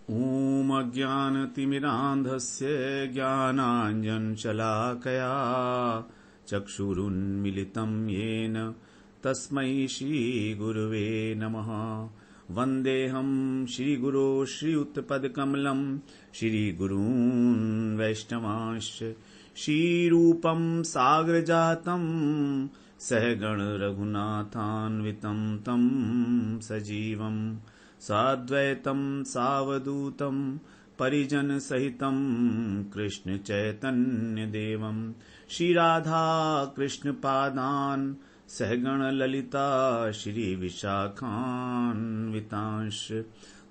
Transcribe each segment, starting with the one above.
ॐ अज्ञानतिमिरान्धस्य ज्ञानाञ्जनशलाकया चक्षुरुन्मिलितं येन तस्मै श्रीगुरुवे नमः। वन्देऽहं श्रीगुरो श्रीयुतपदकमलं श्रीगुरून् वैष्णवांश्च श्रीरूपं सागरजातं सहगण रघुनाथान्वितं तं सजीवं साद्वैतं सावधूतं परिजनसहितं कृष्ण चैतन्यदेवं श्रीराधा कृष्णपादान् सहगण ललिता श्रीविशाखान्वितांश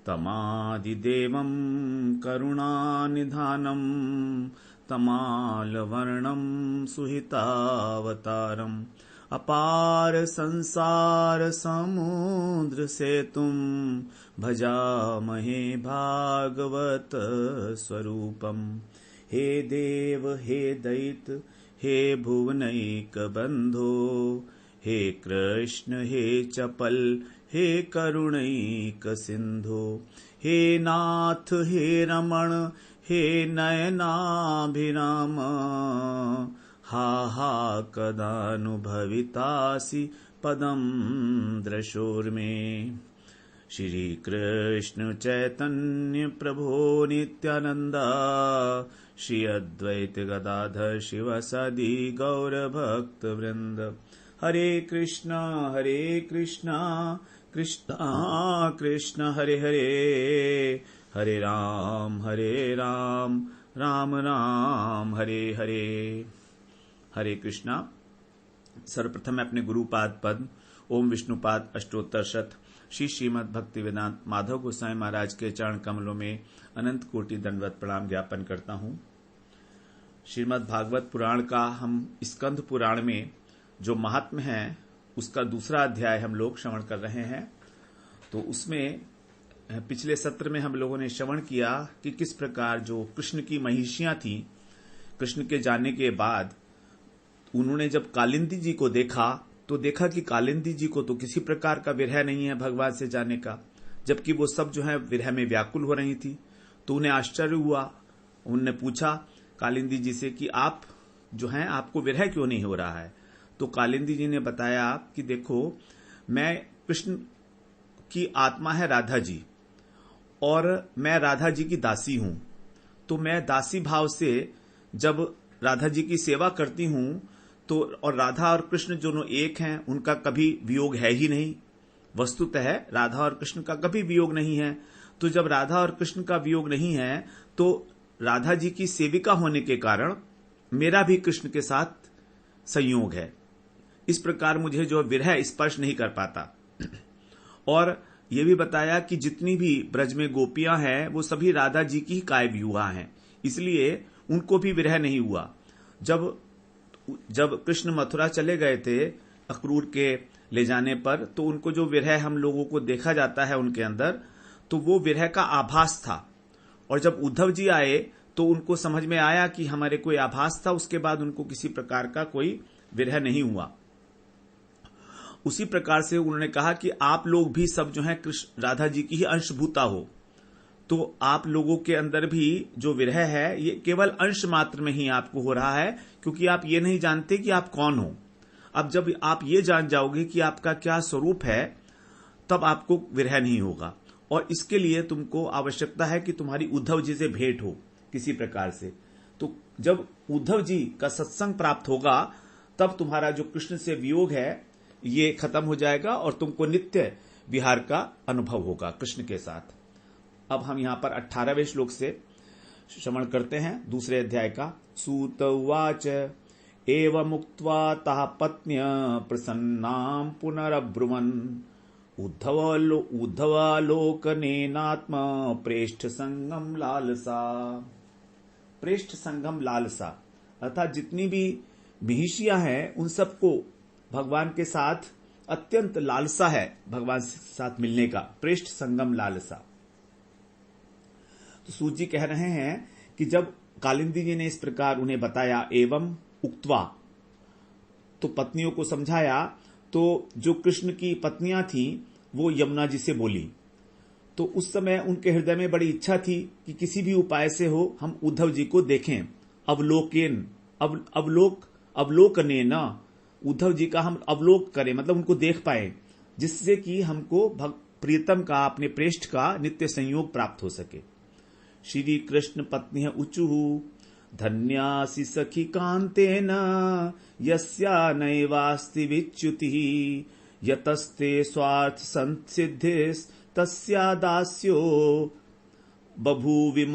तमादिदेवं करुणानिधानं तमालवर्णं सुहितावतारम् अपार संसार समुद्र सेतुं भजामहे भागवत स्वरूपम्। हे देव हे दैत हे भुवनैक बंधो हे कृष्ण हे चपल हे करुणैक सिंधो हे नाथ हे रमण हे नयनाभिराम हा हा कदानुभवितासि पदं दृशोर्मे। श्री कृष्ण चैतन्य प्रभो नित्यानंदा श्री अद्वैत गदाधर शिवसदि गौर भक्त वृंद। हरे कृष्णा कृष्णा कृष्ण हरे हरे हरे राम राम राम हरे हरे। हरे कृष्णा। सर्वप्रथम मैं अपने गुरुपाद पद ओम विष्णुपाद अष्टोत्तर शत श्री श्रीमद् भक्ति वेदांत माधव गोसाई महाराज के चरण कमलों में अनंत कोटि दंडवत प्रणाम ज्ञापन करता हूँ। श्रीमद् भागवत पुराण का हम स्कंद पुराण में जो महात्म्य है उसका दूसरा अध्याय हम लोग श्रवण कर रहे हैं। तो उसमें पिछले सत्र में हम लोगों ने श्रवण किया कि किस प्रकार जो कृष्ण की महिषियां थी, कृष्ण के जाने के बाद उन्होंने जब कालिंदी जी को देखा तो देखा कि कालिंदी जी को तो किसी प्रकार का विरह नहीं है भगवान से जाने का, जबकि वो सब जो है विरह में व्याकुल हो रही थी। तो उन्हें आश्चर्य हुआ। उन्होंने पूछा कालिंदी जी से कि आप जो हैं आपको विरह क्यों नहीं हो रहा है। तो कालिंदी जी ने बताया कि देखो, मैं कृष्ण की आत्मा है राधा जी और मैं राधा जी की दासी हूं। तो मैं दासी भाव से जब राधा जी की सेवा करती हूं तो, और राधा और कृष्ण दोनों एक हैं, उनका कभी वियोग है ही नहीं। वस्तुतः राधा और कृष्ण का कभी वियोग नहीं है। तो जब राधा और कृष्ण का वियोग नहीं है तो राधा जी की सेविका होने के कारण मेरा भी कृष्ण के साथ संयोग है। इस प्रकार मुझे जो विरह स्पर्श नहीं कर पाता। और ये भी बताया कि जितनी भी ब्रज में गोपियां हैं वो सभी राधा जी की ही कायवियुहा हैं, इसलिए उनको भी विरह नहीं हुआ। जब कृष्ण मथुरा चले गए थे अक्रूर के ले जाने पर, तो उनको जो विरह हम लोगों को देखा जाता है उनके अंदर, तो वो विरह का आभास था। और जब उद्धव जी आए तो उनको समझ में आया कि हमारे कोई आभास था, उसके बाद उनको किसी प्रकार का कोई विरह नहीं हुआ। उसी प्रकार से उन्होंने कहा कि आप लोग भी सब जो है कृष्ण राधा जी की ही अंशभूता हो, तो आप लोगों के अंदर भी जो विरह है ये केवल अंश मात्र में ही आपको हो रहा है, क्योंकि आप ये नहीं जानते कि आप कौन हो। अब जब आप ये जान जाओगे कि आपका क्या स्वरूप है तब आपको विरह नहीं होगा। और इसके लिए तुमको आवश्यकता है कि तुम्हारी उद्धव जी से भेंट हो किसी प्रकार से। तो जब उद्धव जी का सत्संग प्राप्त होगा तब तुम्हारा जो कृष्ण से वियोग है ये खत्म हो जाएगा और तुमको नित्य विहार का अनुभव होगा कृष्ण के साथ। अब हम यहां पर 18वें श्लोक से श्रवण करते हैं दूसरे अध्याय का। सूत उवाच एवमुक्त्वा तः पत्न्या प्रसन्नां पुनरब्रुवन् उद्धवालोकनेनात्मा प्रेष्ठ संगम लालसा। प्रेष्ठ संगम लालसा अर्थात जितनी भी महिषियां हैं उन सबको भगवान के साथ अत्यंत लालसा है, भगवान के साथ मिलने का। प्रेष्ठ संगम लालसा। तो सूत जी कह रहे हैं कि जब कालिंदी जी ने इस प्रकार उन्हें बताया एवं उक्त्वा, तो पत्नियों को समझाया, तो जो कृष्ण की पत्नियां थीं वो यमुना जी से बोली। तो उस समय उनके हृदय में बड़ी इच्छा थी कि किसी भी उपाय से हो हम उद्धव जी को देखें, अवलोकने न, उद्धव जी का हम अवलोक करें, मतलब उनको देख पाए, जिससे कि हमको प्रियतम का, अपने प्रेष्ठ का नित्य संयोग प्राप्त हो सके। श्री कृष्ण पत्नी उचुहु धन्यासि सखी कांतेन यस्या नैवास्ति विच्युतिः यतस्ते स्वार्थ संसिद्धिस् तस्या दास्यो बभूविम।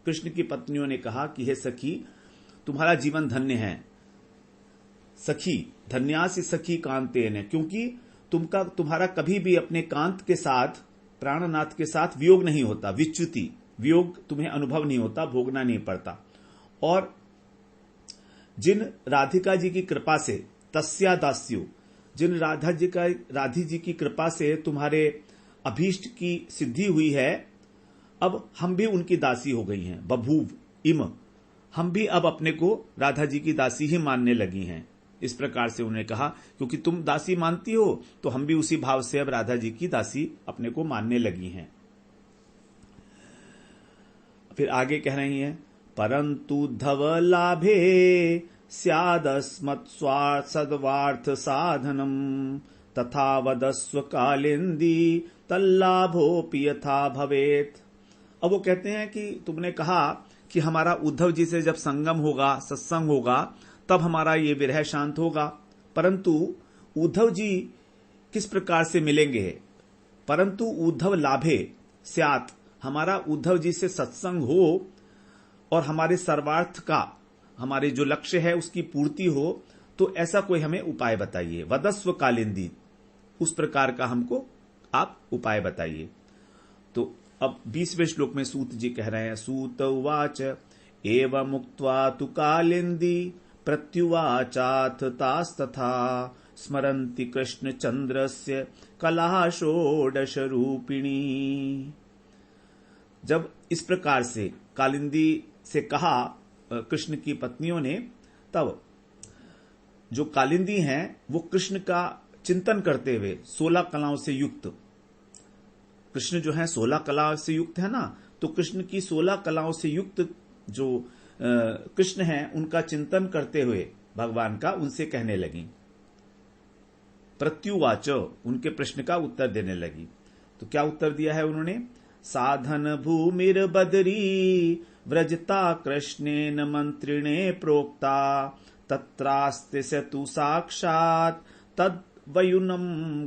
कृष्ण की पत्नियों ने कहा कि हे सखी, तुम्हारा जीवन धन्य है। सखी, धन्यासि सखी कांतेन, क्योंकि तुम्हारा कभी भी अपने कांत के साथ, प्राणनाथ के साथ वियोग नहीं होता। विच्युति, वियोग तुम्हें अनुभव नहीं होता, भोगना नहीं पड़ता। और जिन राधिका जी की कृपा से, तस्या दास्यो, जिन राधी जी की कृपा से तुम्हारे अभीष्ट की सिद्धि हुई है, अब हम भी उनकी दासी हो गई हैं। बभूव इम, हम भी अब अपने को राधा जी की दासी ही मानने लगी हैं। इस प्रकार से उन्होंने कहा, क्योंकि तुम दासी मानती हो तो हम भी उसी भाव से अब राधा जी की दासी अपने को मानने लगी हैं। फिर आगे कह रही हैं, परंतु धव लाभे स्यादस्मत् सद्वार्थ साधनम तथा वदस्व कालिंदी तल्लाभोपि यथा भवेत। अब वो कहते हैं कि तुमने कहा कि हमारा उद्धव जी से जब संगम होगा, सत्संग होगा, तब हमारा ये विरह शांत होगा। परंतु उद्धव जी किस प्रकार से मिलेंगे? परंतु उद्धव लाभे स्यात्, हमारा उद्धव जी से सत्संग हो और हमारे सर्वार्थ का, हमारे जो लक्ष्य है उसकी पूर्ति हो, तो ऐसा कोई हमें उपाय बताइए। वदस्व कालिंदी, उस प्रकार का हमको आप उपाय बताइए। तो अब 20वें श्लोक में सूत जी कह रहे हैं, सूत उवाच एवं मुक्त्वा तु कालिंदी प्रत्युवाचाथ तास्तथा स्मरन्ति कृष्ण चंद्रस्य कला षोडश रूपिणी। जब इस प्रकार से कालिंदी से कहा कृष्ण की पत्नियों ने, तब जो कालिंदी हैं वो कृष्ण का चिंतन करते हुए 16 कलाओं से युक्त, कृष्ण जो है 16 कलाओं से युक्त है ना, तो कृष्ण की 16 कलाओं से युक्त जो कृष्ण हैं उनका चिंतन करते हुए भगवान का उनसे कहने लगी। प्रत्युवाच, उनके प्रश्न का उत्तर देने लगी। तो क्या उत्तर दिया है उन्होंने? साधन भूमिर बदरी व्रजता कृष्णेन मंत्रिणे प्रोक्ता तत्रास्ते स तु साक्षात् तद वयुनम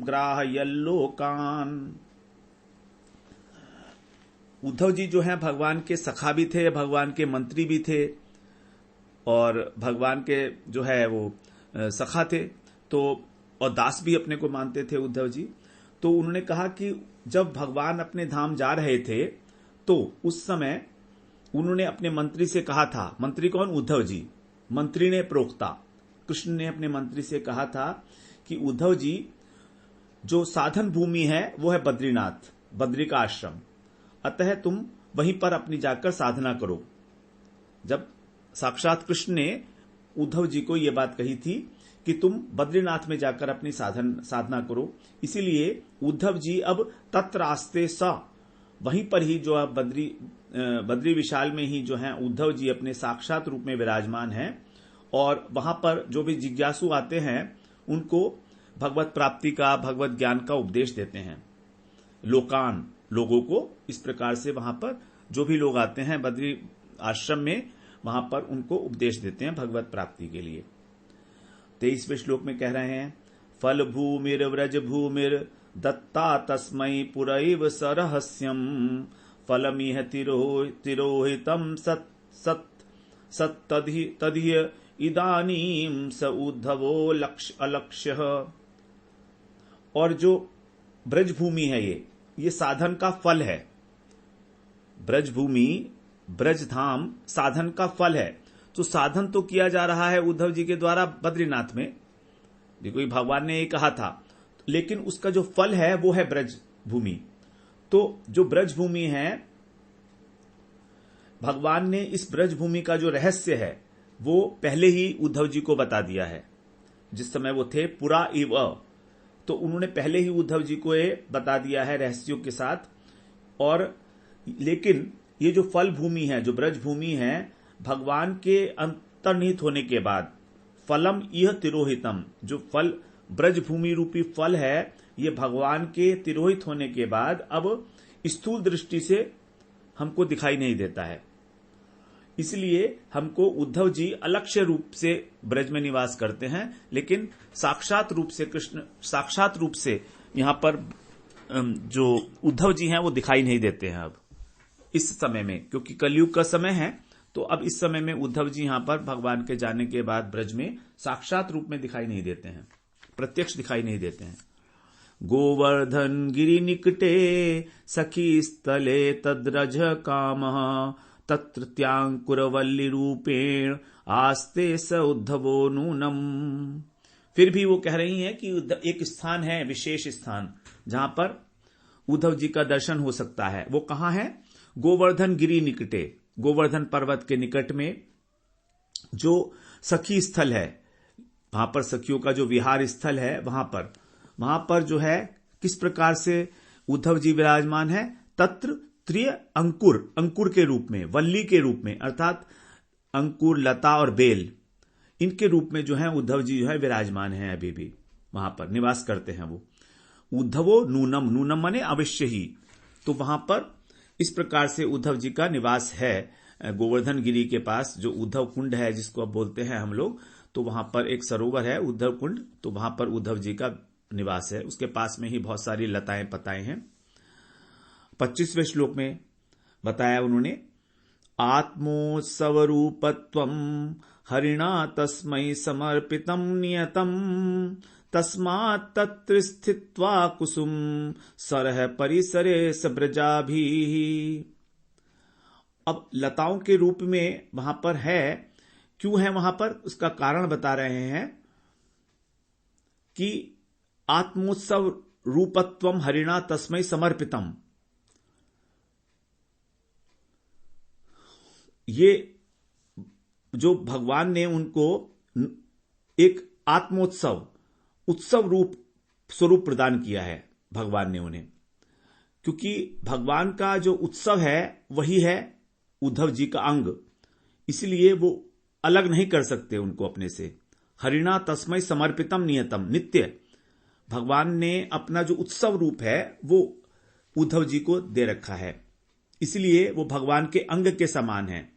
ग्राहयल्लोकान। उद्धव जी जो हैं भगवान के सखा भी थे, भगवान के मंत्री भी थे और भगवान के जो है वो सखा थे, तो और दास भी अपने को मानते थे उद्धव जी। तो उन्होंने कहा कि जब भगवान अपने धाम जा रहे थे तो उस समय उन्होंने अपने मंत्री से कहा था, मंत्री कौन? उद्धव जी। मंत्री ने प्रोक्ता, कृष्ण ने अपने मंत्री से कहा था कि उद्धव जी जो साधन भूमि है वो है बद्रीनाथ, बद्री का आश्रम, अतः तुम वहीं पर अपनी जाकर साधना करो। जब साक्षात कृष्ण ने उद्धव जी को यह बात कही थी कि तुम बद्रीनाथ में जाकर अपनी साधना करो, इसीलिए उद्धव जी अब तत्र आस्ते सा, वहीं पर ही जो अब बद्री विशाल में ही जो है उद्धव जी अपने साक्षात रूप में विराजमान हैं और वहां पर जो भी जिज्ञासु आते हैं उनको भगवत प्राप्ति का, भगवत ज्ञान का उपदेश देते हैं। लोकान, लोगों को इस प्रकार से वहां पर जो भी लोग आते हैं बद्री आश्रम में, वहां पर उनको उपदेश देते हैं भगवत प्राप्ति के लिए। 23वें श्लोक में कह रहे हैं, फल भूमिर व्रज भूमिर दत्ता तस्मै पुरैव सरहस्यम फलमिह तिरोहितम तद्हि इदानीम स उद्धवो अलक्ष्य। और जो ब्रज भूमि है ये साधन का फल है। ब्रज भूमि, ब्रज धाम साधन का फल है। तो साधन तो किया जा रहा है उद्धव जी के द्वारा बद्रीनाथ में, देखो भगवान ने ये कहा था, लेकिन उसका जो फल है वो है ब्रज भूमि। तो जो ब्रज भूमि है, भगवान ने इस ब्रज भूमि का जो रहस्य है वो पहले ही उद्धव जी को बता दिया है। जिस समय वो थे पुरा इव, तो उन्होंने पहले ही उद्धव जी को ये बता दिया है रहस्यों के साथ और लेकिन ये जो फल भूमि है, जो ब्रज भूमि है, भगवान के अंतर्निहित होने के बाद फलम यह तिरोहितम, जो फल ब्रज भूमि रूपी फल है, ये भगवान के तिरोहित होने के बाद अब स्थूल दृष्टि से हमको दिखाई नहीं देता है। इसलिए हमको उद्धव जी अलक्ष्य रूप से ब्रज में निवास करते हैं, लेकिन साक्षात रूप से कृष्ण साक्षात रूप से यहां पर जो उद्धव जी हैं वो दिखाई नहीं देते हैं अब इस समय में, क्योंकि कलयुग का समय है। तो अब इस समय में उद्धव जी यहां पर भगवान के जाने के बाद ब्रज में साक्षात रूप में दिखाई नहीं देते हैं, प्रत्यक्ष दिखाई नहीं देते हैं। गोवर्धन गिरि निकटे सखी स्थले तद्रज काम तत्र त्यांकुरवल्ली रूपेण आस्ते स उद्धवो नूनम। फिर भी वो कह रही हैं कि एक स्थान है, विशेष स्थान, जहां पर उद्धव जी का दर्शन हो सकता है। वो कहां है? गोवर्धन गिरि निकटे, गोवर्धन पर्वत के निकट में जो सखी स्थल है, वहां पर सखियों का जो विहार स्थल है, वहां पर जो है किस प्रकार से उद्धव जी विराजमान है? तत्र त्रिय अंकुर, अंकुर के रूप में, वल्ली के रूप में, अर्थात अंकुर, लता और बेल, इनके रूप में जो है उद्धव जी जो है विराजमान है, अभी भी वहां पर निवास करते हैं वो। उद्धवो नूनम, नूनम माने अवश्य ही। तो वहां पर इस प्रकार से उद्धव जी का निवास है गोवर्धन गिरी के पास, जो उद्धव कुंड है जिसको अब बोलते हैं हम लोग। तो वहां पर एक सरोवर है उद्धव कुंड, तो वहां पर उद्धव जी का निवास है। उसके पास में ही बहुत सारी लताएं पताएं हैं। 25वें श्लोक में बताया उन्होंने, आत्मोत्सवरूपत्वं हरिणा तस्मै समर्पितं नियतं तस्मात् तत्र स्थित्वा कुसुम सरह परिसरे सब्रजाभिः। अब लताओं के रूप में वहां पर है, क्यों है वहां पर, उसका कारण बता रहे हैं कि आत्मोत्सव रूपत्वम हरिणा तस्मै समर्पितम, ये जो भगवान ने उनको एक आत्मोत्सव, उत्सव रूप स्वरूप प्रदान किया है भगवान ने उन्हें, क्योंकि भगवान का जो उत्सव है वही है उद्धव जी का अंग, इसलिए वो अलग नहीं कर सकते उनको अपने से। हरिणा तस्मै समर्पितम नियतम, नित्य भगवान ने अपना जो उत्सव रूप है वो उद्धव जी को दे रखा है, इसलिए वो भगवान के अंग के समान है।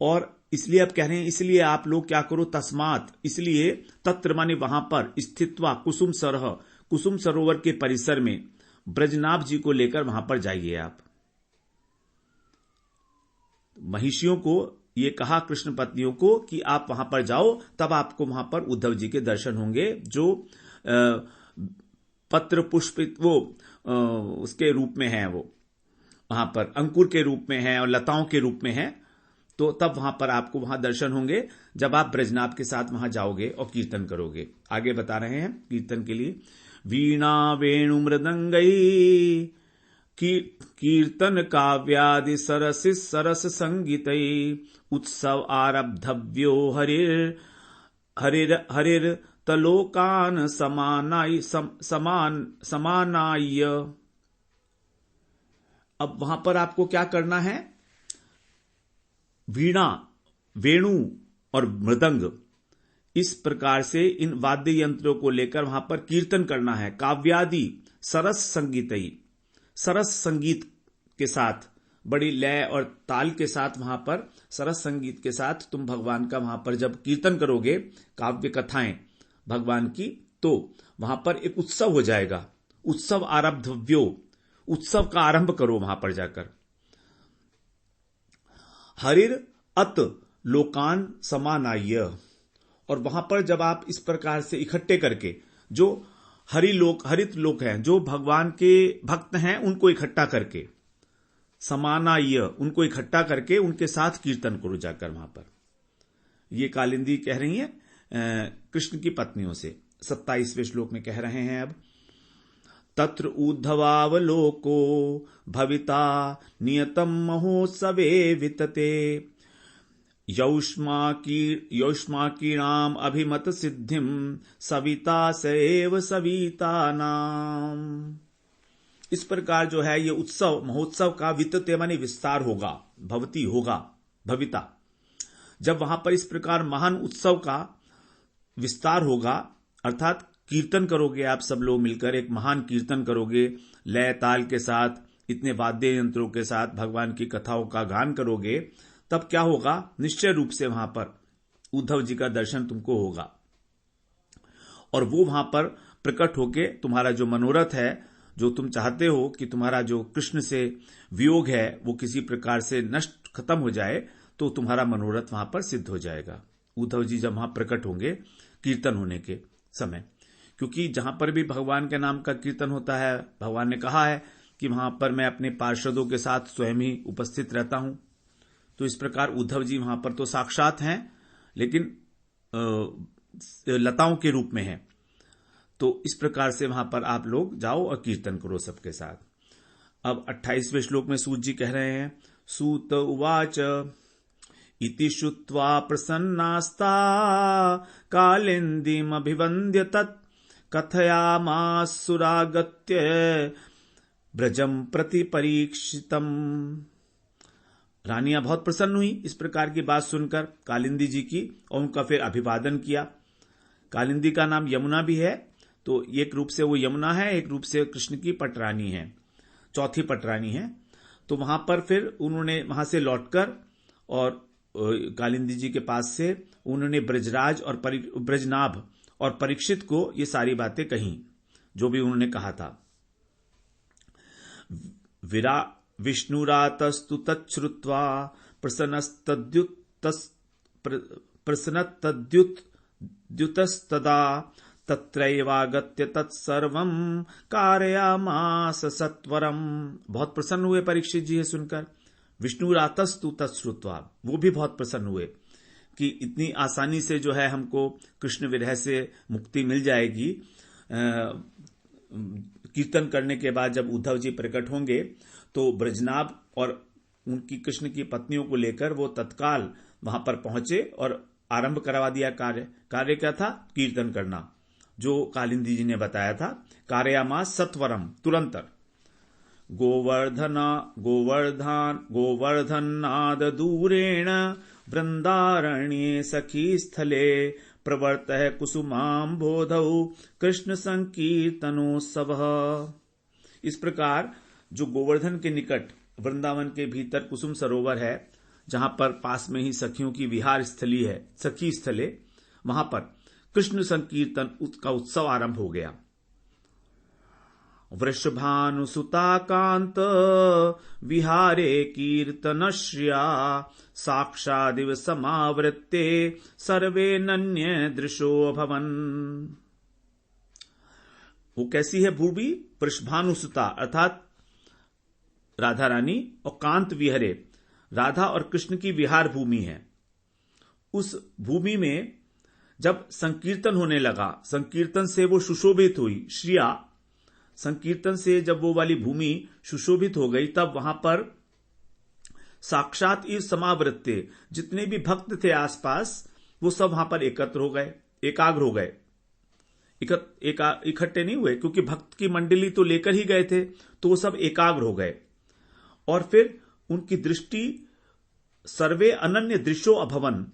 और इसलिए अब कह रहे हैं, इसलिए आप लोग क्या करो, तस्मात, इसलिए तत्र माने वहां पर, स्थित्वा कुसुम सरह, कुसुम सरोवर के परिसर में ब्रजनाभ जी को लेकर वहां पर जाइए आप। महिषियों को ये कहा, कृष्ण पत्नियों को, कि आप वहां पर जाओ, तब आपको वहां पर उद्धव जी के दर्शन होंगे, जो पत्र पुष्पित वो उसके रूप में है, वो वहां पर अंकुर के रूप में है और लताओं के रूप में है। तो तब वहां पर आपको वहां दर्शन होंगे जब आप ब्रजनाभ के साथ वहां जाओगे और कीर्तन करोगे। आगे बता रहे हैं कीर्तन के लिए, वीणा वेणु मृदंगई कीर्तन काव्यादि सरस सरस संगीतई उत्सव आरब्धव्यो हरिर हरिर हरिर तलोकान समानाय। अब वहां पर आपको क्या करना है? वीणा, वेणु और मृदंग, इस प्रकार से इन वाद्य यंत्रों को लेकर वहां पर कीर्तन करना है। काव्यादि सरस संगीतई, सरस संगीत के साथ, बड़ी लय और ताल के साथ, वहां पर सरस संगीत के साथ तुम भगवान का वहां पर जब कीर्तन करोगे, काव्य कथाएं भगवान की, तो वहां पर एक उत्सव हो जाएगा। उत्सव आरब्धव्यो, उत्सव का आरंभ करो वहां पर जाकर। हरिर अत लोकान समानाय, और वहां पर जब आप इस प्रकार से इकट्ठे करके, जो हरित लोक हैं, जो भगवान के भक्त हैं, उनको इकट्ठा करके, समानाय, उनको इकट्ठा करके उनके साथ कीर्तन करो जाकर वहां पर। ये कालिंदी कह रही है कृष्ण की पत्नियों से। 27वें श्लोक में कह रहे हैं अब, तत्र उद्धवावलोको भविता नियतम महोत्सवे वितते यौष्माकीणाम अभिमत सिद्धिम सविता सैव सविता नाम। इस प्रकार जो है ये उत्सव महोत्सव का वित्तते माने विस्तार होगा, भवती होगा, भविता। जब वहां पर इस प्रकार महान उत्सव का विस्तार होगा, अर्थात कीर्तन करोगे आप सब लोग मिलकर, एक महान कीर्तन करोगे, लय ताल के साथ, इतने वाद्य यंत्रों के साथ भगवान की कथाओं का गान करोगे, तब क्या होगा, निश्चय रूप से वहां पर उद्धव जी का दर्शन तुमको होगा और वो वहां पर प्रकट होके तुम्हारा जो मनोरथ है, जो तुम चाहते हो कि तुम्हारा जो कृष्ण से वियोग है वो किसी प्रकार से नष्ट खत्म हो जाए, तो तुम्हारा मनोरथ वहां पर सिद्ध हो जाएगा। उद्धव जी जब वहां प्रकट होंगे कीर्तन होने के समय, क्योंकि जहां पर भी भगवान के नाम का कीर्तन होता है, भगवान ने कहा है कि वहां पर मैं अपने पार्षदों के साथ स्वयं ही उपस्थित रहता हूं। तो इस प्रकार उद्धव जी वहां पर तो साक्षात हैं, लेकिन लताओं के रूप में हैं। तो इस प्रकार से वहां पर आप लोग जाओ और कीर्तन करो सबके साथ। अब 28वें श्लोक में सूत जी कह रहे हैं, सूत उवाच इति श्रुत्वा प्रसन्नास्ता कालिंदीम अभिवंद्य तत् कथयामासुरागत्य ब्रजम प्रति परीक्षितम। रानियां बहुत प्रसन्न हुई इस प्रकार की बात सुनकर कालिंदी जी की, और उनका फिर अभिवादन किया। कालिंदी का नाम यमुना भी है, तो एक रूप से वो यमुना है, एक रूप से कृष्ण की पटरानी है, चौथी पटरानी है। तो वहां पर फिर उन्होंने वहां से लौटकर और कालिंदी जी के पास से उन्होंने ब्रजराज और ब्रजनाभ और परीक्षित को ये सारी बातें कही, जो भी उन्होंने कहा था। विष्णुरातस्तु तच्छ्रुत्वा प्रसन्नतद्युतस्तदा तत्रैवागत्य तत्सर्वं कारयामास सत्वरम। बहुत प्रसन्न हुए परीक्षित जी सुनकर। विष्णुरातस्तु तच्छ्रुत्वा, वो भी बहुत प्रसन्न हुए कि इतनी आसानी से जो है हमको कृष्ण विरह से मुक्ति मिल जाएगी। कीर्तन करने के बाद जब उद्धव जी प्रकट होंगे तो ब्रजनाभ और उनकी कृष्ण की पत्नियों को लेकर वो तत्काल वहां पर पहुंचे और आरंभ करवा दिया कार्य। कार्य क्या था? कीर्तन करना, जो कालिंदी जी ने बताया था। कार्यामास सत्वरम, तुरंत। गोवर्धनाद दूरेण वृंदारण्ये सखी स्थले प्रवर्तः कुसुमाम्बोधौ कृष्ण संकीर्तनोत्सव। इस प्रकार जो गोवर्धन के निकट वृंदावन के भीतर कुसुम सरोवर है, जहां पर पास में ही सखियों की विहार स्थली है, सखी स्थले, वहां पर कृष्ण संकीर्तन का उत्सव आरंभ हो गया। वृषभानुसुता कांत विहारे कीर्तनश्रिया साक्षादिव समावृत्ते सर्वे नन्य दृशो भवन। वो कैसी है भूमि? वृषभानुसुता अर्थात राधा रानी, और कांत विहरे, राधा और कृष्ण की विहार भूमि है। उस भूमि में जब संकीर्तन होने लगा, संकीर्तन से वो सुशोभित हुई, श्रिया, संकीर्तन से जब वो वाली भूमि सुशोभित हो गई, तब वहां पर साक्षात इव समावृत्ते, जितने भी भक्त थे आसपास, वो सब वहां पर एकत्र हो गए, एकाग्र हो गए। इकट्ठे नहीं हुए, क्योंकि भक्त की मंडली तो लेकर ही गए थे, तो वो सब एकाग्र हो गए। और फिर उनकी दृष्टि सर्वे अनन्य दृश्यो अभवन,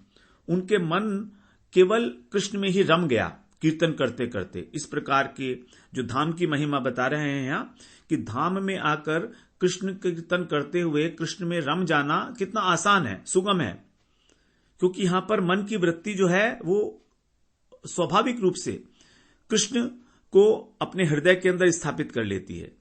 उनके मन केवल कृष्ण में ही रम गया कीर्तन करते करते। इस प्रकार के जो धाम की महिमा बता रहे हैं यहां, कि धाम में आकर कृष्ण कीर्तन करते हुए कृष्ण में रम जाना कितना आसान है, सुगम है, क्योंकि यहां पर मन की वृत्ति जो है वो स्वाभाविक रूप से कृष्ण को अपने हृदय के अंदर स्थापित कर लेती है।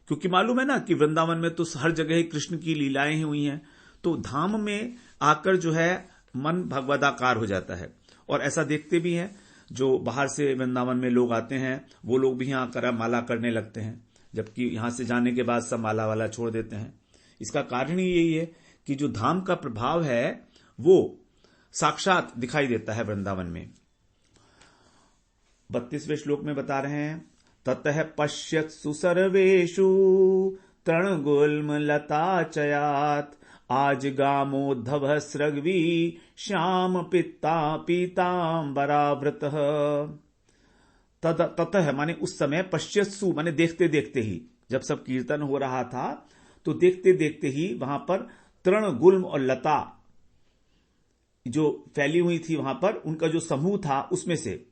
क्योंकि मालूम है ना कि वृंदावन में तो हर जगह कृष्ण की लीलाएं हुई हैं, तो धाम में आकर जो है मन भगवदाकार हो जाता है। और ऐसा देखते भी हैं, जो बाहर से वृंदावन में लोग आते हैं, वो लोग भी यहां आकर माला करने लगते हैं, जबकि यहां से जाने के बाद सब माला वाला छोड़ देते हैं। इसका कारण ही यही है कि जो धाम का प्रभाव है वो साक्षात दिखाई देता है वृंदावन में। 32वें श्लोक में बता रहे हैं, ततः पश्यत्सु सर्वेषु तृणगुल्मलताचयात् आज गामोद्धव स्रग्वी श्याम पीतांबरावृतः। ततः माने उस समय, पश्यत्सु माने देखते देखते ही, जब सब कीर्तन हो रहा था तो देखते देखते ही वहां पर तृण गुल्म और लता जो फैली हुई थी वहां पर, उनका जो समूह था उसमें से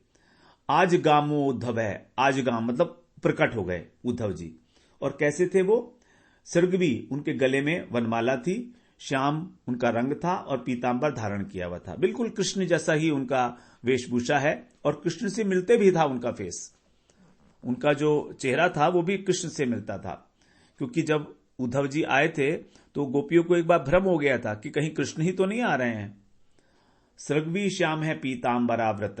आज गामो उद्धव है, आज गाम मतलब प्रकट हो गए उद्धव जी। और कैसे थे वो? सृगवी, उनके गले में वनमाला थी, श्याम उनका रंग था और पीतांबर धारण किया हुआ था। बिल्कुल कृष्ण जैसा ही उनका वेशभूषा है और कृष्ण से मिलते भी था उनका फेस, उनका जो चेहरा था वो भी कृष्ण से मिलता था। क्योंकि जब उद्धव जी आए थे तो गोपियों को एक बार भ्रम हो गया था कि कहीं कृष्ण ही तो नहीं आ रहे हैं। सृगवी श्याम है पीतांबराव्रत।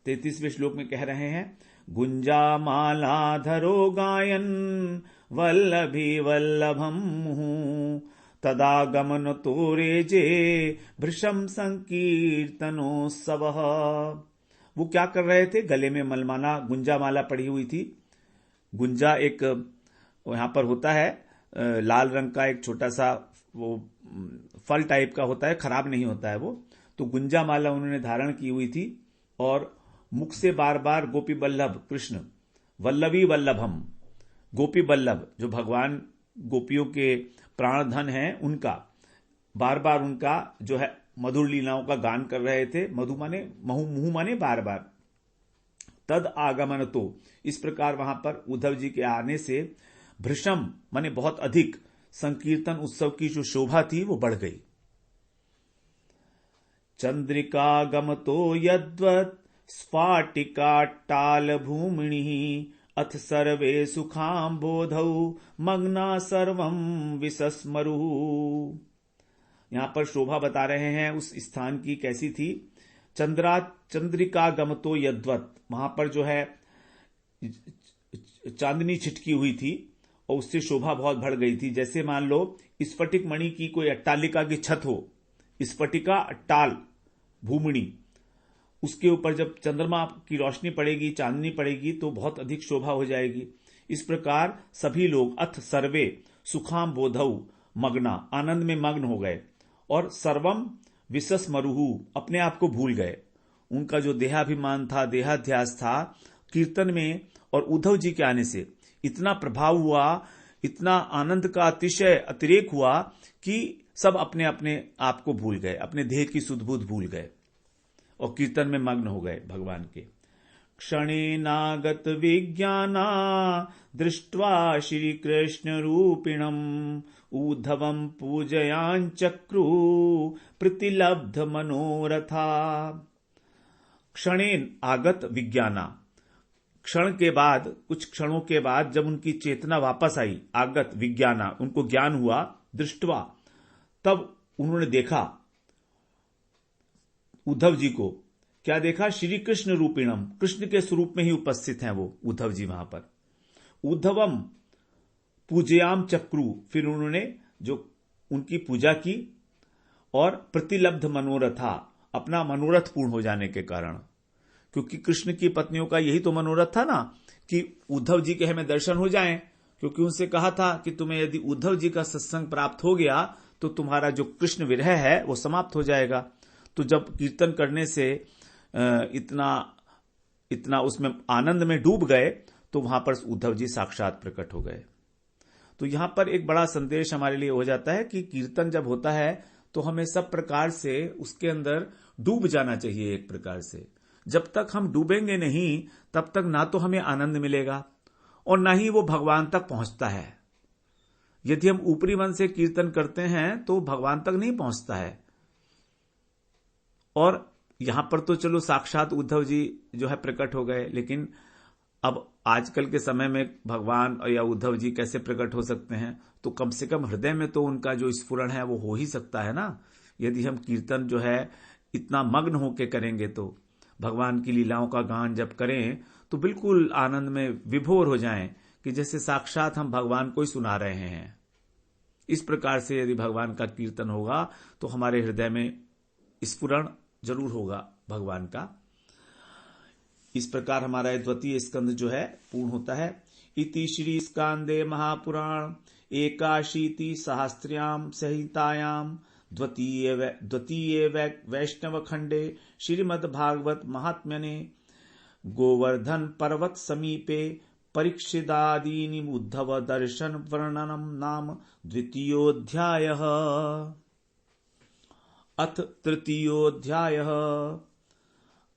33वें श्लोक में कह रहे हैं, गुंजा माला धरो गायन वल्लभी वल्लभम तदागमन तोरे जे भृशम संकीर्तनोत्सव। वो क्या कर रहे थे? गले में मलमाला गुंजा माला पड़ी हुई थी। गुंजा एक यहां पर होता है लाल रंग का एक छोटा सा वो फल टाइप का होता है, खराब नहीं होता है वो। तो गुंजा माला उन्होंने धारण की हुई थी और मुख से बार बार गोपी बल्लभ कृष्ण, वल्लभी वल्लभम, गोपी बल्लभ जो भगवान गोपियों के प्राणधन हैं, उनका बार बार उनका जो है मधुर लीलाओं का गान कर रहे थे। मधु माने मुंह माने बार बार। तद आगमन, तो इस प्रकार वहां पर उद्धव जी के आने से भृशम माने बहुत अधिक, संकीर्तन उत्सव की जो शोभा थी वो बढ़ गई। चंद्रिका गमतो यद्वत् स्फाटिकाट्टाल भूमिणी अथ सर्वे सुखाम बोधौ मग्ना सर्वम विसस्मरु। यहां पर शोभा बता रहे हैं उस स्थान की कैसी थी। चंद्रिका गमतो यद्वत्, वहां पर जो है चांदनी छिटकी हुई थी और उससे शोभा बहुत बढ़ गई थी। जैसे मान लो स्फटिक मणि की कोई अट्टालिका की छत हो, स्फटिका अट्टाल भूमणि, उसके ऊपर जब चंद्रमा की रोशनी पड़ेगी, चांदनी पड़ेगी तो बहुत अधिक शोभा हो जाएगी। इस प्रकार सभी लोग अथ सर्वे सुखाम बोधौ मग्ना, आनंद में मग्न हो गए और सर्वम विसस्मरुहु, अपने आप को भूल गए। उनका जो देहाभिमान था, देहाध्यास था, कीर्तन में और उद्धव जी के आने से इतना प्रभाव हुआ, इतना आनंद का अतिशय अतिरेक हुआ कि सब अपने अपने आप को भूल गए, अपने देह की सुधबुध भूल गए और कीर्तन में मग्न हो गए भगवान के। क्षणेनागत विज्ञाना दृष्ट्वा श्री कृष्ण रूपिणम उद्धवम पूजयांचक्रु प्रतिलब्ध मनोरथा। क्षणेन आगत विज्ञाना, क्षण के बाद, कुछ क्षणों के बाद जब उनकी चेतना वापस आई, आगत विज्ञाना, उनको ज्ञान हुआ, दृष्टवा, तब उन्होंने देखा उद्धव जी को। क्या देखा? श्री कृष्ण रूपिणम, कृष्ण के स्वरूप में ही उपस्थित हैं वो उद्धव जी वहां पर। उद्धवम पूजयाम चक्रु, फिर उन्होंने जो उनकी पूजा की और प्रतिलब्ध मनोरथा, अपना मनोरथ पूर्ण हो जाने के कारण, क्योंकि कृष्ण की पत्नियों का यही तो मनोरथ था ना कि उद्धव जी के हमें दर्शन हो जाएं, क्योंकि उनसे कहा था कि तुम्हें यदि उद्धव जी का सत्संग प्राप्त हो गया तो तुम्हारा जो कृष्ण विरह है वो समाप्त हो जाएगा। तो जब कीर्तन करने से इतना उसमें आनंद में डूब गए तो वहां पर उद्धव जी साक्षात प्रकट हो गए। तो यहां पर एक बड़ा संदेश हमारे लिए हो जाता है कि कीर्तन जब होता है तो हमें सब प्रकार से उसके अंदर डूब जाना चाहिए। एक प्रकार से जब तक हम डूबेंगे नहीं तब तक ना तो हमें आनंद मिलेगा और ना ही वो भगवान तक पहुंचता है। यदि हम ऊपरी मन से कीर्तन करते हैं तो भगवान तक नहीं पहुंचता है। और यहां पर तो चलो साक्षात उद्धव जी जो है प्रकट हो गए, लेकिन अब आजकल के समय में भगवान या उद्धव जी कैसे प्रकट हो सकते हैं? तो कम से कम हृदय में तो उनका जो स्फुरण है वो हो ही सकता है ना। यदि हम कीर्तन जो है इतना मग्न होकर करेंगे तो भगवान की लीलाओं का गान जब करें तो बिल्कुल आनंद में विभोर हो जाएं कि जैसे साक्षात हम भगवान को ही सुना रहे हैं। इस प्रकार से यदि भगवान का कीर्तन होगा तो हमारे हृदय में स्फुरण जरूर होगा भगवान का। इस प्रकार हमारा द्वितीय स्कंद जो है पूर्ण होता है। इति श्री स्कांदे महापुराण एकाशीति सहस्त्र्याम संहितायाम द्वितीय वैष्णव खंडे श्रीमद् भागवत महात्म्यने गोवर्धन पर्वत समीपे परीक्षिदादीनि उद्धव दर्शन वर्णनम नाम द्वितीयोऽध्यायः। अथ तृतीयोऽध्यायः।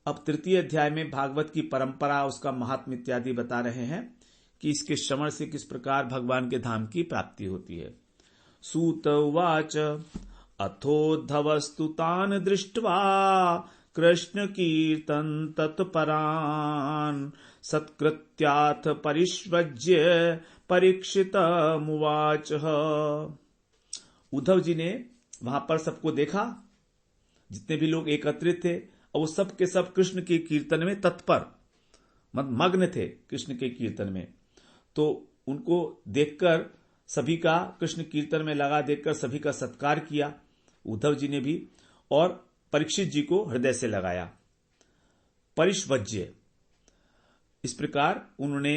अब तृतीय अध्याय में भागवत की परंपरा, उसका महात्म्य इत्यादि बता रहे हैं कि इसके श्रवण से किस प्रकार भगवान के धाम की प्राप्ति होती है। सूत उवाच अथोद्धवस्तु तान् दृष्ट्वा कृष्ण कीर्तन तत्परान् सत्कृत्याथ परिष्वज्य परीक्षितमुवाच। उद्धव जी ने वहां पर सबको देखा, जितने भी लोग एकत्रित थे, और वो सब के सब कृष्ण के कीर्तन में तत्पर मग्न थे कृष्ण के कीर्तन में। तो उनको देखकर सभी का, कृष्ण कीर्तन में लगा देखकर सभी का सत्कार किया उद्धव जी ने भी, और परीक्षित जी को हृदय से लगाया। परिष्वज्य, इस प्रकार उन्होंने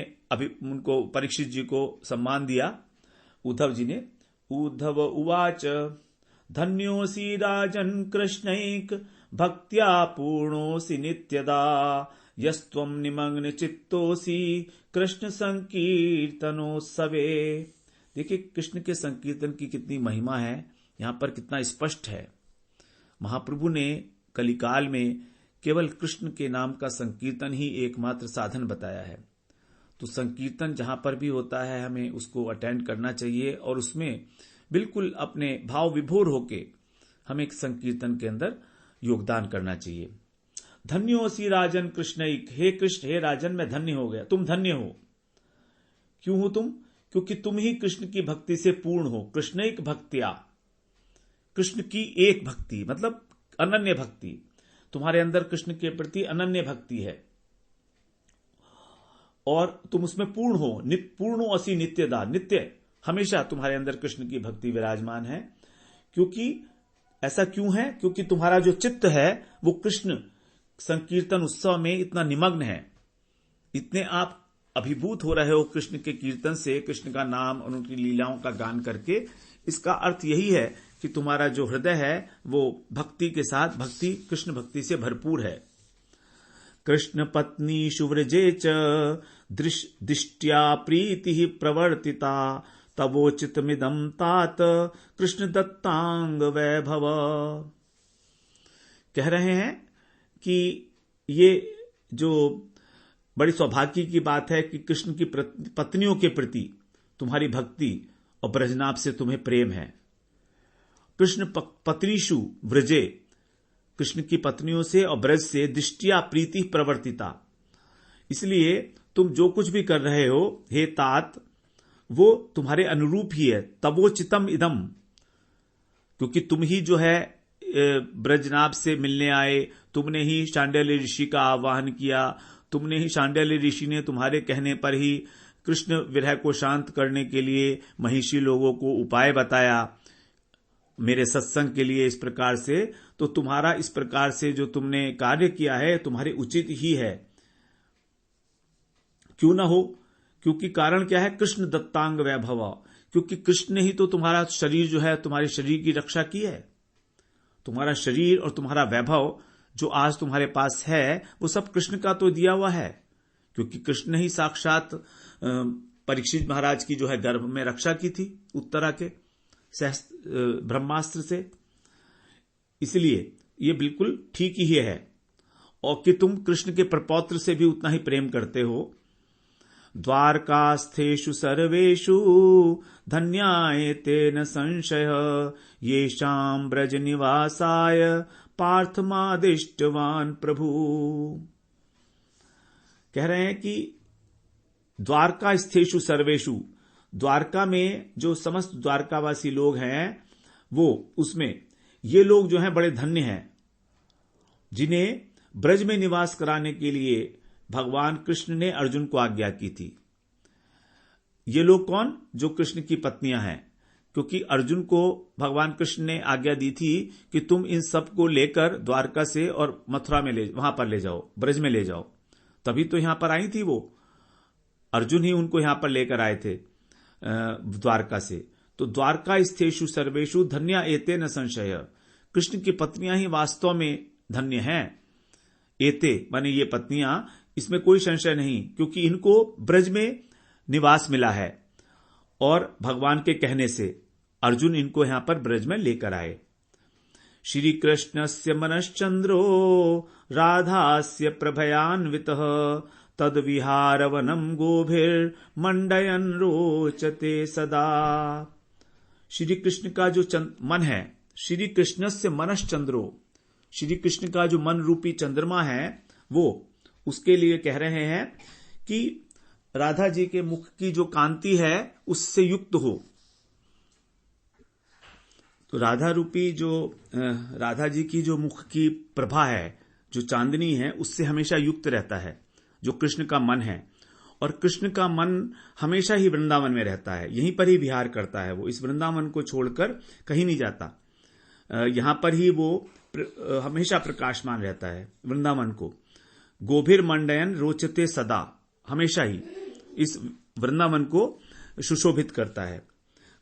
उनको परीक्षित जी को सम्मान दिया उद्धव जी ने। उद्धव उवाच धन्योऽसि राजन् कृष्णैक भक्त्या पूर्णोऽसि नित्यदा यस्त्वं निमग्न चित्तोऽसि कृष्ण संकीर्तनोत्सवे। देखिए कृष्ण के संकीर्तन की कितनी महिमा है, यहां पर कितना स्पष्ट है। महाप्रभु ने कलिकाल में केवल कृष्ण के नाम का संकीर्तन ही एकमात्र साधन बताया है। तो संकीर्तन जहां पर भी होता है हमें उसको अटेंड करना चाहिए, और उसमें बिल्कुल अपने भाव विभोर होके हमें एक संकीर्तन के अंदर योगदान करना चाहिए। धन्योऽसि राजन कृष्णैक, हे कृष्ण, हे राजन, मैं धन्य हो गया, तुम धन्य हो। क्यों हो तुम? क्योंकि तुम ही कृष्ण की भक्ति से पूर्ण हो। कृष्णैक भक्त्या, कृष्ण की एक भक्ति मतलब अनन्य भक्ति, तुम्हारे अंदर कृष्ण के प्रति अनन्य भक्ति है और तुम उसमें पूर्ण हो। पूर्णो असि नित्यदा, नित्य हमेशा तुम्हारे अंदर कृष्ण की भक्ति विराजमान है। क्योंकि ऐसा क्यों है? क्योंकि तुम्हारा जो चित्त है वो कृष्ण संकीर्तन उत्सव में इतना निमग्न है, इतने आप अभिभूत हो रहे हो कृष्ण के कीर्तन से, कृष्ण का नाम और उनकी लीलाओं का गान करके। इसका अर्थ यही है कि तुम्हारा जो हृदय है वो भक्ति के साथ, भक्ति कृष्ण भक्ति से भरपूर है। कृष्ण पत्नी शुव्रजे च दिष्ट्या प्रीति प्रवर्तिता तवोचितमिदं तात कृष्ण दत्तांग वैभव। कह रहे हैं कि ये जो बड़ी सौभाग्य की बात है कि कृष्ण की पत्नियों के प्रति तुम्हारी भक्ति और ब्रजनाभ से तुम्हें प्रेम है। कृष्ण पत्नीषु व्रजे, कृष्ण की पत्नियों से और ब्रज से दिष्ट्या प्रीति प्रवर्तिता, इसलिए तुम जो कुछ भी कर रहे हो हे तात वो तुम्हारे अनुरूप ही है। तवोचितम इदम, क्योंकि तुम ही जो है ब्रजनाभ से मिलने आए, तुमने ही शांडिल्य ऋषि का आवाहन किया, तुमने ही, शांडिल्य ऋषि ने तुम्हारे कहने पर ही कृष्ण विरह को शांत करने के लिए महिषी लोगों को उपाय बताया मेरे सत्संग के लिए। इस प्रकार से तो तुम्हारा इस प्रकार से जो तुमने कार्य किया है तुम्हारे उचित ही है। क्यों ना हो? क्योंकि कारण क्या है? कृष्ण दत्तांग वैभव, क्योंकि कृष्ण ने ही तो तुम्हारा शरीर जो है, तुम्हारे शरीर की रक्षा की है। तुम्हारा शरीर और तुम्हारा वैभव जो आज तुम्हारे पास है वो सब कृष्ण का तो दिया हुआ है, क्योंकि कृष्ण ने ही साक्षात परीक्षित महाराज की जो है गर्भ में रक्षा की थी उत्तरा के ब्रह्मास्त्र से। इसलिए ये बिल्कुल ठीक ही है, और कि तुम कृष्ण के प्रपौत्र से भी उतना ही प्रेम करते हो। द्वारकास्थेषु सर्वेषु धन्यायते न संशय येषां ब्रज निवासाय पार्थमादिष्टवान प्रभु। कह रहे हैं कि द्वारकास्थेषु सर्वेषु, द्वारका में जो समस्त द्वारकावासी लोग हैं वो, उसमें ये लोग जो हैं बड़े धन्य हैं जिन्हें ब्रज में निवास कराने के लिए भगवान कृष्ण ने अर्जुन को आज्ञा की थी। ये लोग कौन? जो कृष्ण की पत्नियां हैं, क्योंकि अर्जुन को भगवान कृष्ण ने आज्ञा दी थी कि तुम इन सब को लेकर द्वारका से और मथुरा में वहां पर ले जाओ, ब्रज में ले जाओ। तभी तो यहां पर आई थी वो, अर्जुन ही उनको यहां पर लेकर आए थे द्वारका से। तो द्वारका स्थेषु सर्वेषु धन्या एते न संशय, कृष्ण की पत्नियां ही वास्तव में धन्य हैं। एते माने ये पत्नियां, इसमें कोई संशय नहीं, क्योंकि इनको ब्रज में निवास मिला है और भगवान के कहने से अर्जुन इनको यहां पर ब्रज में लेकर आए। श्री कृष्णस्य मनश्चंद्रो राधास्य प्रभयान्वितः तद विहारवनम गोभिर्मंडयन् रोचते सदा। श्री कृष्ण का जो मन है, श्री कृष्णस्य मनश्चंद्रो, श्री कृष्ण का जो मन रूपी चंद्रमा है वो, उसके लिए कह रहे हैं कि राधा जी के मुख की जो कांति है उससे युक्त हो। तो राधा जी की जो मुख की प्रभा है, जो चांदनी है, उससे हमेशा युक्त रहता है जो कृष्ण का मन है। और कृष्ण का मन हमेशा ही वृंदावन में रहता है, यहीं पर ही विहार करता है। वो इस वृंदावन को छोड़कर कहीं नहीं जाता, यहां पर ही वो हमेशा प्रकाशमान रहता है वृंदावन को। गोभिर मंडयन रोचते सदा, हमेशा ही इस वृंदावन को सुशोभित करता है।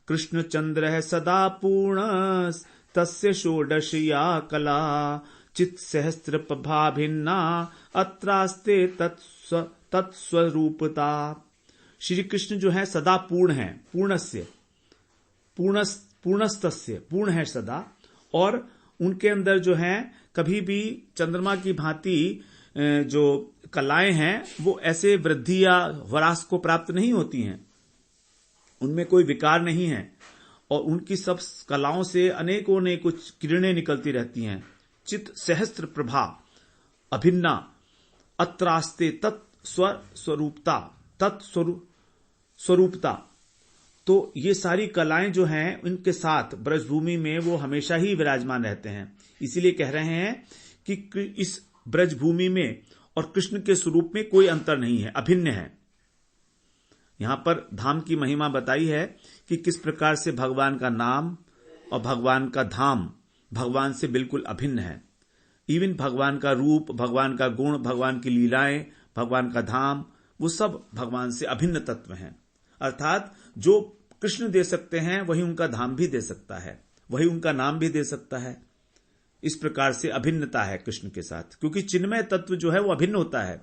कृष्ण चंद्र है सदा पूर्ण तस्य षोडशिया कला चित सहस्त्र प्रभा भिन्ना अत्रास्ते तत्स्वरूपता। श्री कृष्ण जो है सदा पूर्ण है, पूर्णस्तस्य, पूर्ण है सदा, और उनके अंदर जो है कभी भी चंद्रमा की भांति जो कलाएं हैं वो ऐसे वृद्धि या ह्रास को प्राप्त नहीं होती हैं, उनमें कोई विकार नहीं है, और उनकी सब कलाओं से अनेकों ने कुछ किरणें निकलती रहती हैं। चित सहस्त्र प्रभा अभिन्ना अत्रास्ते तत्स्वरूपता, तत्स्वरूपता। तो ये सारी कलाएं जो हैं उनके साथ ब्रजभूमि में वो हमेशा ही विराजमान रहते हैं। इसीलिए कह रहे हैं कि इस ब्रजभूमि में और कृष्ण के स्वरूप में कोई अंतर नहीं है, अभिन्न है। यहां पर धाम की महिमा बताई है कि किस प्रकार से भगवान का नाम और भगवान का धाम भगवान से बिल्कुल अभिन्न है। इवन भगवान का रूप, भगवान का गुण, भगवान की लीलाएं, भगवान का धाम, वो सब भगवान से अभिन्न तत्व हैं। अर्थात जो कृष्ण दे सकते हैं वही उनका धाम भी दे सकता है, वही उनका नाम भी दे सकता है। इस प्रकार से अभिन्नता है कृष्ण के साथ, क्योंकि चिन्मय तत्व जो है वो अभिन्न होता है,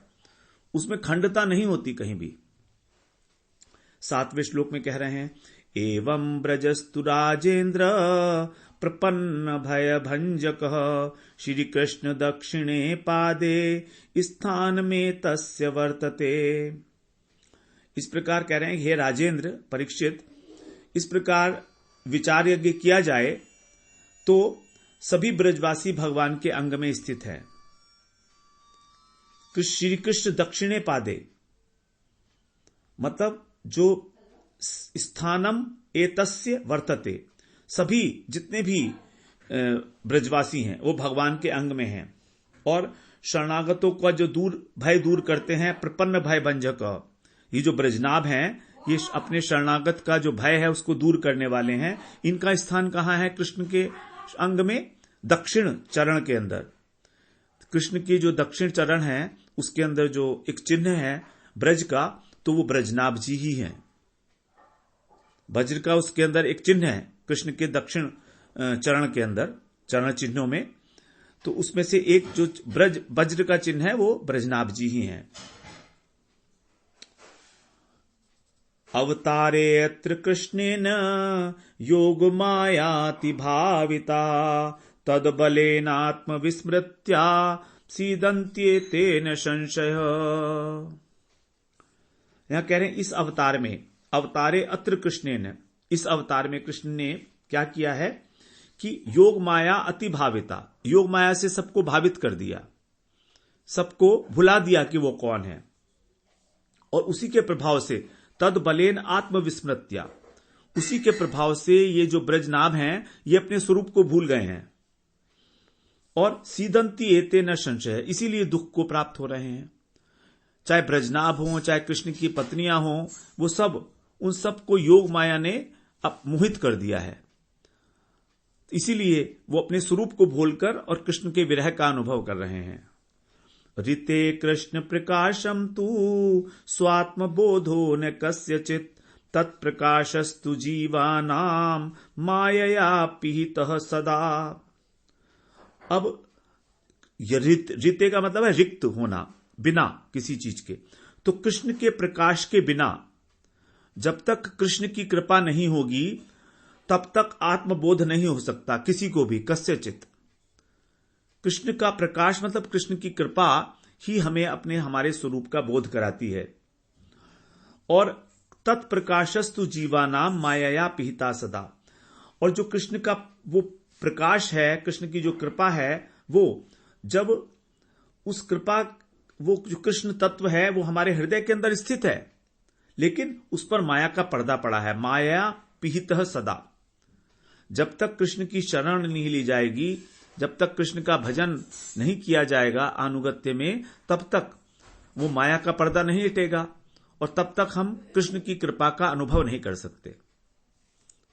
उसमें खंडता नहीं होती कहीं भी। 7वें श्लोक में कह रहे हैं, एवं ब्रजस्तु राजेन्द्र प्रपन्न भय भंजक श्री कृष्ण दक्षिणे पादे स्थान में तस्य वर्तते। इस प्रकार कह रहे हैं, हे राजेंद्र, परीक्षित, इस प्रकार विचार यज्ञ किया जाए तो सभी ब्रजवासी भगवान के अंग में स्थित है। श्री कृष्ण दक्षिणे पादे मतलब जो स्थानम एतस्य वर्तते, सभी जितने भी ब्रजवासी हैं वो भगवान के अंग में हैं। और शरणागतों का जो भय दूर करते हैं, प्रपन्न भय भंजक, ये जो ब्रजनाभ हैं ये अपने शरणागत का जो भय है उसको दूर करने वाले हैं। इनका स्थान कहाँ है? कृष्ण के अंग में, दक्षिण चरण के अंदर। कृष्ण की जो दक्षिण चरण है उसके अंदर जो एक चिन्ह है ब्रज का, तो वो ब्रजनाभ जी ही हैं। वज्र का उसके अंदर एक चिन्ह है कृष्ण के दक्षिण चरण के अंदर, चरण चिन्हों में, तो उसमें से एक जो वज्र का चिन्ह है वो ब्रजनाभ जी ही हैं। अवतारे अत्र कृष्णेन योग मायाति भाविता तद बलेनात्म विस्मृत्या सीदंत्येतेन संशय। यहां कह रहे हैं इस अवतार में, अवतारे अत्र कृष्णेन, इस अवतार में कृष्ण ने क्या किया है कि योग माया अति भाविता, योग माया से सबको भावित कर दिया, सबको भुला दिया कि वो कौन है, और उसी के प्रभाव से तद बलेन आत्मविस्मृत्या, उसी के प्रभाव से ये जो ब्रजनाभ हैं ये अपने स्वरूप को भूल गए हैं, और सीदंती एते न संशय, इसीलिए दुख को प्राप्त हो रहे हैं। चाहे ब्रजनाभ हो, चाहे कृष्ण की पत्नियां हो, वो सब, उन सब को योग माया ने अब मोहित कर दिया है। इसीलिए वो अपने स्वरूप को भूलकर और कृष्ण के विरह का अनुभव कर रहे हैं। ऋते कृष्ण प्रकाशम तु स्वात्म बोधो न कस्यचित् तत्प्रकाशस्तु जीवानाम मायया पिहितः सदा। अब ऋते का मतलब है रिक्त होना, बिना किसी चीज के। तो कृष्ण के प्रकाश के बिना जब तक कृष्ण की कृपा नहीं होगी तब तक आत्मबोध नहीं हो सकता किसी को भी, कस्यचित। कृष्ण का प्रकाश मतलब कृष्ण की कृपा ही हमें हमारे स्वरूप का बोध कराती है। और तत्प्रकाशस्तु जीवानाम माया पिहिता सदा। और जो कृष्ण का वो प्रकाश है, कृष्ण की जो कृपा है, वो जब उस कृपा, वो जो कृष्ण तत्व है वो हमारे हृदय के अंदर स्थित है, लेकिन उस पर माया का पर्दा पड़ा है, माया पिहितः सदा। जब तक कृष्ण की शरण नहीं ली जाएगी, जब तक कृष्ण का भजन नहीं किया जाएगा अनुगत्य में, तब तक वो माया का पर्दा नहीं हटेगा और तब तक हम कृष्ण की कृपा का अनुभव नहीं कर सकते।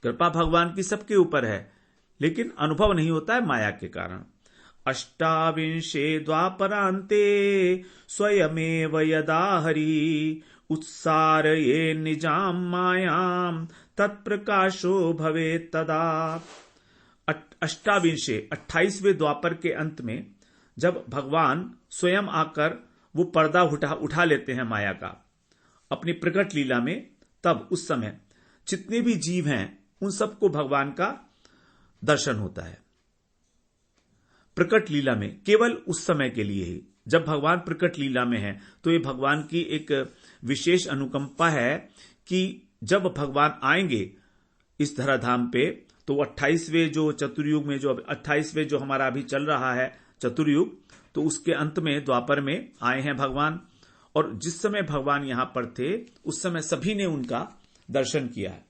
कृपा भगवान की सबके ऊपर है, लेकिन अनुभव नहीं होता है माया के कारण। अष्टाविंशे द्वापरान्ते स्वयमेव यदा हरि उत्सारये निजाम मायाम तत्प्रकाशो भवेत् तदा। अष्टाविंशे 28वें द्वापर के अंत में जब भगवान स्वयं आकर वो पर्दा उठा लेते हैं माया का अपनी प्रकट लीला में, तब उस समय जितने भी जीव हैं उन सबको भगवान का दर्शन होता है। प्रकट लीला में केवल उस समय के लिए ही, जब भगवान प्रकट लीला में है, तो ये भगवान की एक विशेष अनुकंपा है कि जब भगवान आएंगे इस धराधाम पे, तो 28वें जो चतुर्युग में, जो 28वें जो हमारा अभी चल रहा है चतुर्युग, तो उसके अंत में द्वापर में आए हैं भगवान। और जिस समय भगवान यहां पर थे उस समय सभी ने उनका दर्शन किया है,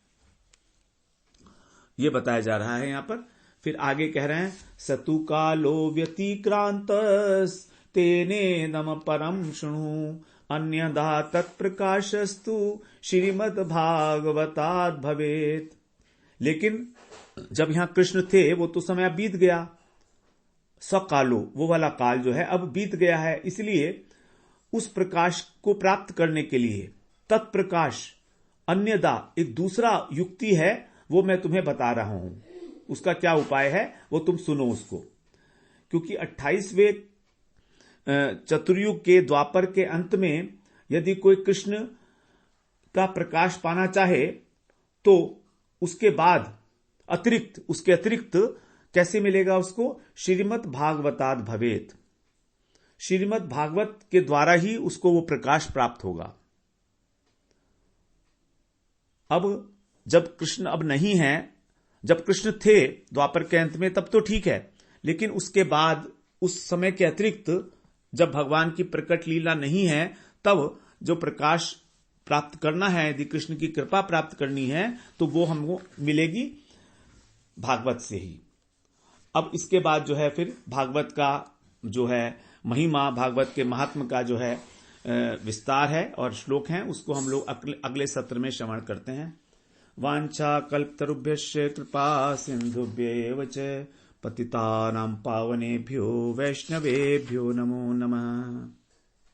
यह बताया जा रहा है यहां पर। फिर आगे कह रहे हैं, सतु कालो व्यतिक्रांत तेने नम परम शृणु अन्यदा तत्प्रकाशस्तु श्रीमद् भागवतात् भवेत्। लेकिन जब यहां कृष्ण थे वो तो समय अब बीत गया, सकालो वो वाला काल जो है अब बीत गया है, इसलिए उस प्रकाश को प्राप्त करने के लिए तत्प्रकाश अन्यदा एक दूसरा युक्ति है, वो मैं तुम्हें बता रहा हूं। उसका क्या उपाय है वो तुम सुनो उसको। क्योंकि 28वें चतुर्युग के द्वापर के अंत में यदि कोई कृष्ण का प्रकाश पाना चाहे तो उसके बाद उसके अतिरिक्त कैसे मिलेगा उसको? श्रीमद् भागवतात् भवेत्। श्रीमद् भागवत के द्वारा ही उसको वो प्रकाश प्राप्त होगा। अब जब कृष्ण अब नहीं है, जब कृष्ण थे द्वापर के अंत में तब तो ठीक है, लेकिन उसके बाद उस समय के अतिरिक्त जब भगवान की प्रकट लीला नहीं है, तब जो प्रकाश प्राप्त करना है, यदि कृष्ण की कृपा प्राप्त करनी है, तो वो हमको मिलेगी भागवत से ही। अब इसके बाद जो है फिर भागवत का जो है महिमा, भागवत के महात्म का जो है विस्तार है और श्लोक हैं, उसको हम लोग अगले सत्र में श्रवण करते हैं। वांछा कल्पतरुभ्यश्च कृपा सिंधुभ्येव च पतितानां पावनेभ्यो वैष्णवेभ्यो नमो नमः।